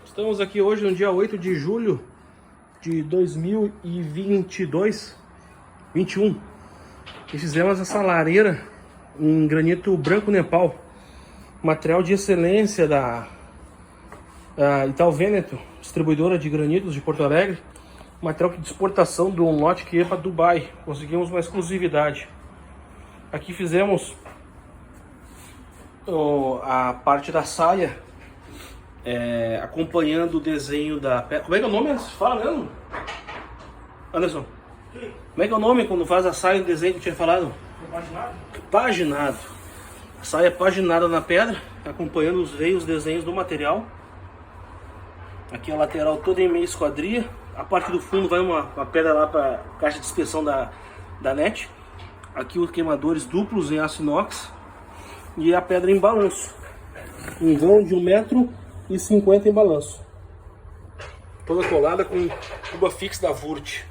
Estamos aqui hoje no dia 8 de julho de 2022, 21. E fizemos essa lareira em granito branco Nepal, material de excelência da Ital Veneto, distribuidora de granitos de Porto Alegre. Material de exportação de um lote que ia para Dubai. Conseguimos uma exclusividade. Aqui fizemos a parte da saia, acompanhando o desenho da pedra. Como é que é o nome? Fala mesmo, Anderson. Como é que é o nome quando faz a saia no desenho que eu tinha falado? Paginado. Paginado. A saia paginada na pedra, acompanhando os veios, os desenhos do material. Aqui a lateral toda em meia esquadria. A parte do fundo vai uma pedra lá para caixa de inspeção da net. Aqui os queimadores duplos em aço inox. E a pedra em balanço. Um vão de 1,50 m em balanço. Toda colada com tuba fixa da Wurth.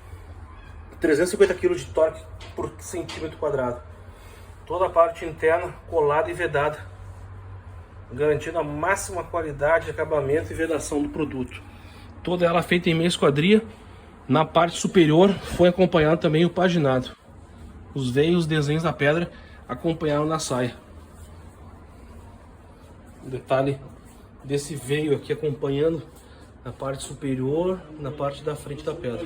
350 kg de torque por centímetro quadrado. Toda a parte interna colada e vedada, garantindo a máxima qualidade de acabamento e vedação do produto. Toda ela feita em meia esquadria. Na parte superior foi acompanhado também o paginado. Os veios, os desenhos da pedra acompanharam na saia. O detalhe desse veio aqui acompanhando na parte superior, na parte da frente da pedra.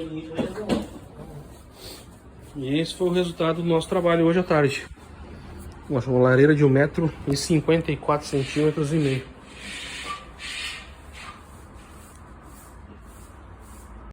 E esse foi o resultado do nosso trabalho hoje à tarde. Uma lareira de 1,54 m e meio.